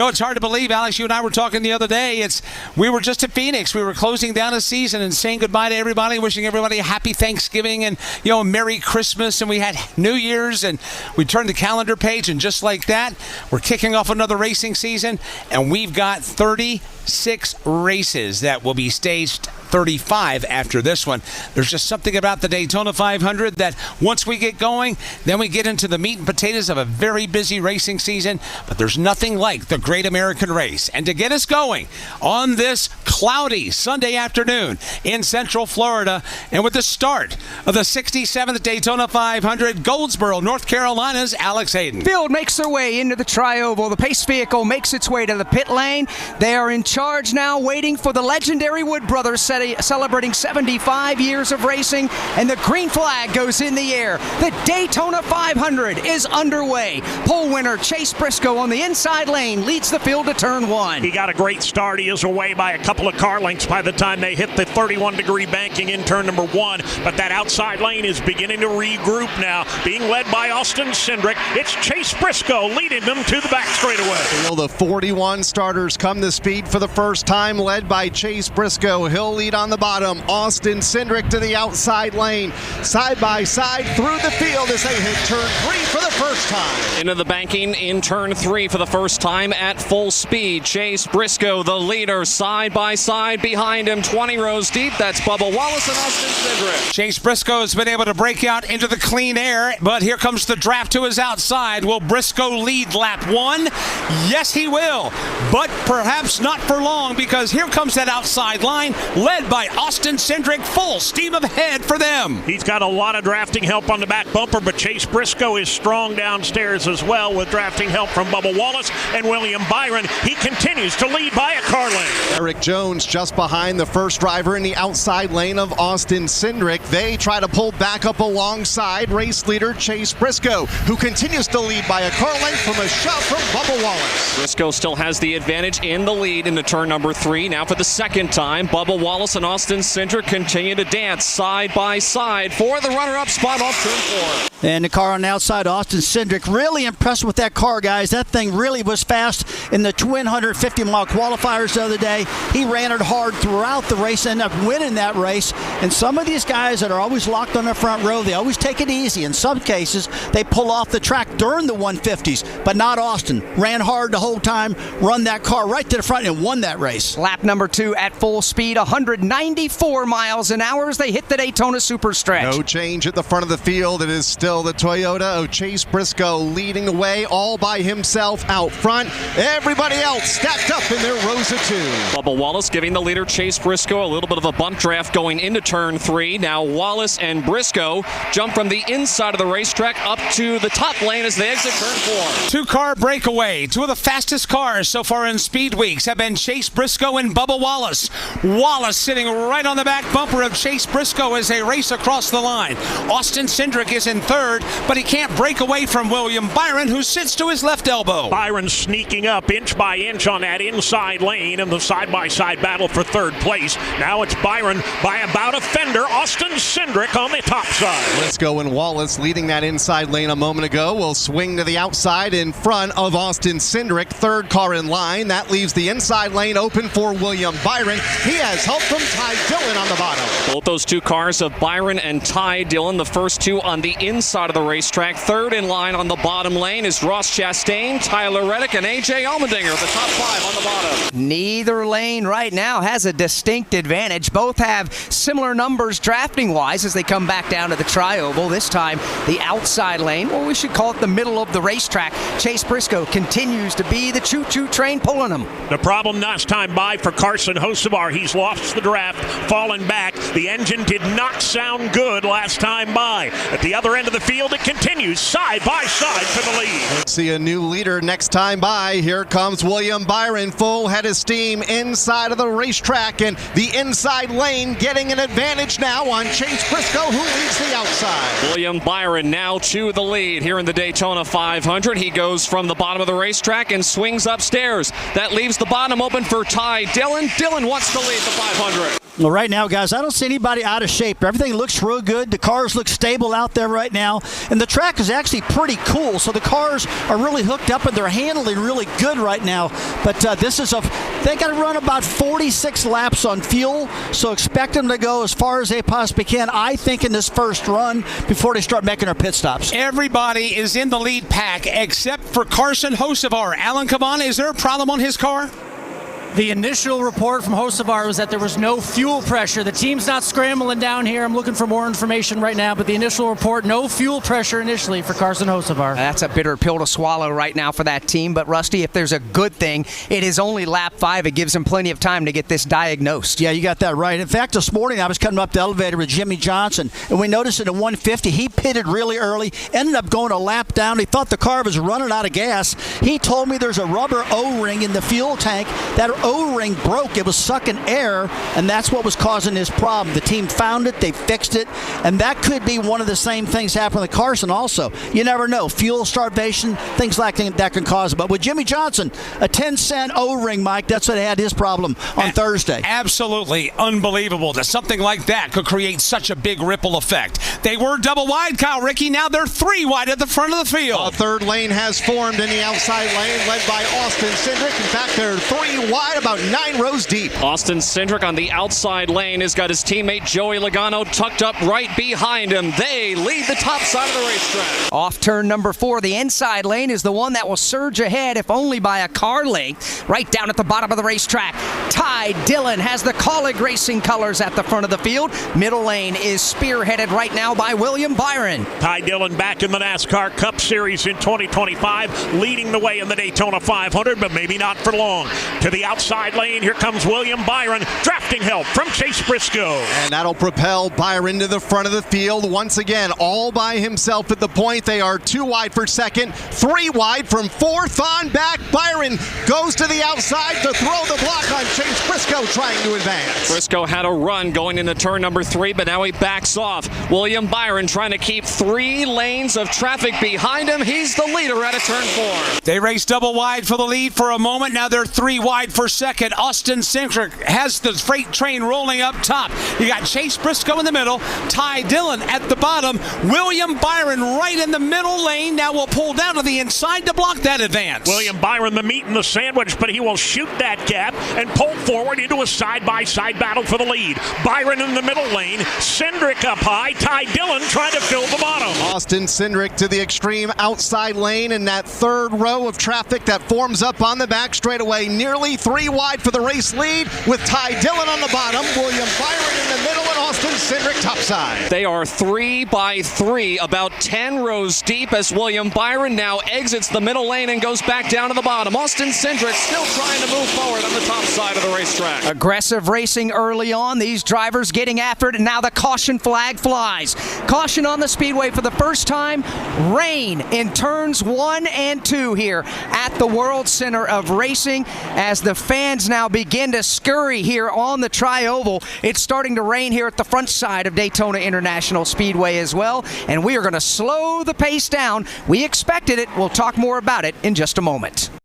No, it's hard to believe, Alex. You and I were talking the other day. We were just at Phoenix. We were closing down a season and saying goodbye to everybody, wishing everybody a happy Thanksgiving and Merry Christmas. And we had New Year's, and we turned the calendar page, and just like that, we're kicking off another racing season, and we've got 36 races that will be staged. 35 after this one. There's just something about the Daytona 500 that once we get going, then we get into the meat and potatoes of a very busy racing season, but there's nothing like the Great American Race. And to get us going on this cloudy Sunday afternoon in Central Florida, and with the start of the 67th Daytona 500, Goldsboro, North Carolina's Alex Hayden. Field makes their way into the tri-oval. The pace vehicle makes its way to the pit lane. They are in charge now, waiting for the legendary Wood Brothers celebrating 75 years of racing, and the green flag goes in the air. The Daytona 500 is underway. Pole winner Chase Briscoe on the inside lane leads the field to turn one. He got a great start. He is away by a couple of car lengths by the time they hit the 31-degree banking in turn number one, but that outside lane is beginning to regroup now, being led by Austin Cindric. It's Chase Briscoe leading them to the back straightaway. Will the 41 starters come to speed for the first time, led by Chase Briscoe. He'll lead on the bottom. Austin Cindric to the outside lane. Side by side through the field as they hit turn 3 for the first time. Into the banking in turn 3 for the first time at full speed. Chase Briscoe, the leader, side by side behind him, 20 rows deep. That's Bubba Wallace and Austin Cindric. Chase Briscoe has been able to break out into the clean air, but here comes the draft to his outside. Will Briscoe lead lap 1? Yes, he will, but perhaps not for long, because here comes that outside line led by Austin Cindric, full steam ahead for them. He's got a lot of drafting help on the back bumper, but Chase Briscoe is strong downstairs as well with drafting help from Bubba Wallace and William Byron. He continues to lead by a car length. Eric Jones just behind the first driver in the outside lane of Austin Cindric. They try to pull back up alongside race leader Chase Briscoe, who continues to lead by a car length from a shove from Bubba Wallace. Briscoe still has the advantage in the lead into turn number 3. Now for the second time, Bubba Wallace and Austin Cindric continue to dance side by side for the runner-up spot off turn 4. And the car on the outside, Austin Cindric, really impressed with that car, guys. That thing really was fast in the 150-mile qualifiers the other day. He ran it hard throughout the race, ended up winning that race. And some of these guys that are always locked on the front row, they always take it easy. In some cases, they pull off the track during the 150s, but not Austin. Ran hard the whole time, run that car right to the front and won that race. Lap number 2 at full speed, 194 miles an hour as they hit the Daytona Super Stretch. No change at the front of the field. It is still the Toyota of Chase Briscoe leading the way all by himself out front. Everybody else stacked up in their rows of 2. Bubba Wallace giving the leader Chase Briscoe a little bit of a bump draft going into turn 3. Now Wallace and Briscoe jump from the inside of the racetrack up to the top lane as they exit turn 4. 2-car breakaway. 2 of the fastest cars so far in Speed Weeks have been Chase Briscoe and Bubba Wallace. Wallace sitting right on the back bumper of Chase Briscoe as they race across the line. Austin Cindric is in third, but he can't break away from William Byron, who sits to his left elbow. Byron sneaking up inch by inch on that inside lane in the side-by-side battle for third place. Now it's Byron by about a fender. Austin Cindric on the top side. Briscoe and Wallace leading that inside lane a moment ago will swing to the outside in front of Austin Cindric. Third car in line. That leaves the inside lane open for William Byron. He has help from Ty Dillon on the bottom. Both those 2 cars of Byron and Ty Dillon, the first 2 on the inside of the racetrack. Third in line on the bottom lane is Ross Chastain, Tyler Reddick, and A.J. Allmendinger, the top 5 on the bottom. Neither lane right now has a distinct advantage. Both have similar numbers drafting-wise as they come back down to the tri-oval. This time, the outside lane, or we should call it the middle of the racetrack. Chase Briscoe continues to be the choo-choo train pulling him. The problem last time by for Carson Hocevar, he's lost the draft, fallen back. The engine did not sound good last time by. At the other end of the field, it continues side by side for the lead. See a new leader next time by. Here comes William Byron, full head of steam inside of the racetrack, and the inside lane getting an advantage now on Chase Briscoe, who leads the outside. William Byron now to the lead here in the Daytona 500. He goes from the bottom of the racetrack and swings upstairs. That leaves the bottom open for Ty Dillon. Dillon wants to lead the 500. Well, right now, guys, I don't see anybody out of shape. Everything looks real good. The cars look stable out there right now. And the track is actually pretty cool. So the cars are really hooked up and they're handling really good right now. But they got to run about 46 laps on fuel. So expect them to go as far as they possibly can, I think, in this first run before they start making their pit stops. Everybody is in the lead pack except for Carson Hocevar. Alan Caban, is there a problem on his car? The initial report from Hocevar was that there was no fuel pressure. The team's not scrambling down here. I'm looking for more information right now, but the initial report, no fuel pressure initially for Carson Hocevar. That's a bitter pill to swallow right now for that team. But, Rusty, if there's a good thing, it is only lap 5. It gives them plenty of time to get this diagnosed. Yeah, you got that right. In fact, this morning I was coming up the elevator with Jimmy Johnson, and we noticed in the 150, he pitted really early, ended up going a lap down. He thought the car was running out of gas. He told me there's a rubber O-ring in the fuel tank. That O-ring broke. It was sucking air, and that's what was causing his problem. The team found it. They fixed it, and that could be one of the same things happening with Carson also. You never know. Fuel starvation, things like that can cause it. But with Jimmy Johnson, a 10-cent O-ring, Mike, that's what had his problem on Thursday. Absolutely unbelievable that something like that could create such a big ripple effect. They were double wide, Kyle Rickey. Now they're 3 wide at the front of the field. A third lane has formed in the outside lane, led by Austin Cindric. In fact, they're 3 wide, about 9 rows deep. Austin Cindric on the outside lane has got his teammate Joey Logano tucked up right behind him. They lead the top side of the racetrack. Off turn number 4, the inside lane is the one that will surge ahead, if only by a car length. Right down at the bottom of the racetrack, Ty Dillon has the Colleague Racing colors at the front of the field. Middle lane is spearheaded right now by William Byron. Ty Dillon back in the NASCAR Cup Series in 2025, leading the way in the Daytona 500, but maybe not for long. To the outside lane, here comes William Byron, drafting help from Chase Briscoe. And that'll propel Byron to the front of the field once again, all by himself at the point. They are 2 wide for second, 3 wide from 4th on back. Byron goes to the outside to throw the block on Chase Briscoe, trying to advance. Briscoe had a run going into turn number 3, but now he backs off. William Byron trying to keep 3 lanes of traffic behind him. He's the leader out of turn 4. They race double wide for the lead for a moment. Now they're 3 wide for second. Austin Cindric has the freight train rolling up top. You got Chase Briscoe in the middle, Ty Dillon at the bottom, William Byron right in the middle lane. Now will pull down to the inside to block that advance. William Byron, the meat and the sandwich, but he will shoot that gap and pull forward into a side-by-side battle for the lead. Byron in the middle lane, Cindric up high, Ty Dillon trying to fill the bottom. Austin Cindric to the extreme outside lane in that 3rd row of traffic that forms up on the back straightaway. Nearly 3 wide for the race lead, with Ty Dillon on the bottom, William Byron in the middle, and Austin Cindric topside. They are 3 by 3, about 10 rows deep, as William Byron now exits the middle lane and goes back down to the bottom. Austin Cindric still trying to move forward on the top side of the racetrack. Aggressive racing early on. These drivers getting after it, and now the caution flag flies. Caution on the speedway for the first time. Rain in turns 1 and 2 here at the World Center of Racing as the fans now begin to scurry here on the Tri-Oval. It's starting to rain here at the front side of Daytona International Speedway as well, and we are going to slow the pace down. We expected it. We'll talk more about it in just a moment.